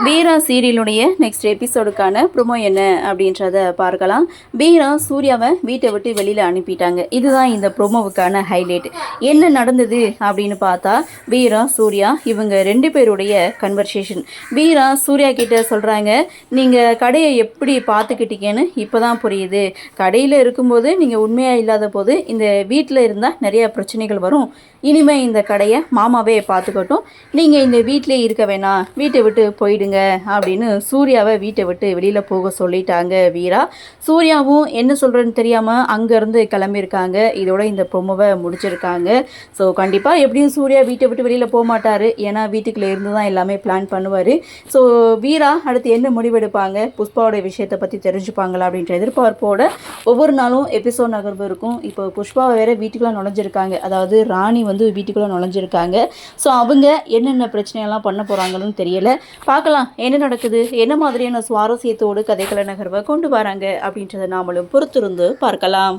வீரா சீரியலுடைய next எபிசோடுக்கான promo என்ன அப்படின்றத பார்க்கலாம். வீரா சூர்யாவை வீட்டை விட்டு வெளியில் அனுப்பிட்டாங்க. இதுதான் இந்த ப்ரோமோவுக்கான ஹைலைட். என்ன நடந்தது அப்படின்னு பார்த்தா, வீரா சூர்யா இவங்க 2 பேருடைய கன்வர்சேஷன். வீரா சூர்யா கிட்ட சொல்கிறாங்க, நீங்கள் கடையை எப்படி பார்த்துக்கிட்டீங்கன்னு இப்போ தான் புரியுது. கடையில் இருக்கும்போது நீங்கள் உண்மையாக இல்லாத போது இந்த வீட்டில் இருந்தால் நிறைய பிரச்சனைகள் வரும். இனிமேல் இந்த கடையை மாமாவே பார்த்துக்கட்டும், நீங்கள் இந்த வீட்டிலே இருக்க வேணாம், வீட்டை விட்டு போயிடுங்க அப்படின்னு சூர்யாவை வீட்டை விட்டு வெளியில் போக சொல்லிட்டாங்க வீரா. சூர்யாவும் என்ன சொல்கிறேன்னு தெரியாமல் அங்கேருந்து கிளம்பியிருக்காங்க. இதோட இந்த ப்ரோமோவை முடிச்சிருக்காங்க. ஸோ கண்டிப்பாக எப்படியும் சூர்யா வீட்டை விட்டு வெளியில் போக மாட்டார். ஏன்னா வீட்டுக்குள்ளே இருந்து தான் எல்லாமே பிளான் பண்ணுவார். ஸோ வீரா அடுத்து என்ன முடிவெடுப்பாங்க, புஷ்பாவோட விஷயத்தை பற்றி தெரிஞ்சுப்பாங்களா அப்படின்ற எதிர்பார்ப்போட ஒவ்வொரு நாளும் எபிசோட் நகர்வு இருக்கும். இப்போ புஷ்பாவை வேறு வீட்டுக்குள்ளே நுழைஞ்சிருக்காங்க, அதாவது ராணி வந்து வீட்டுக்குள்ளே நுழைஞ்சிருக்காங்க. ஸோ அவங்க என்னென்ன பிரச்சனையெல்லாம் பண்ண போகிறாங்கன்னு தெரியலை. பார்க்கலாம் என்ன நடக்குது, என்ன மாதிரியான சுவாரஸ்யத்தோடு கதைக்கள நகர்வை கொண்டு வராங்க அப்படின்றத நாமளும் பொறுத்திருந்து பார்க்கலாம்.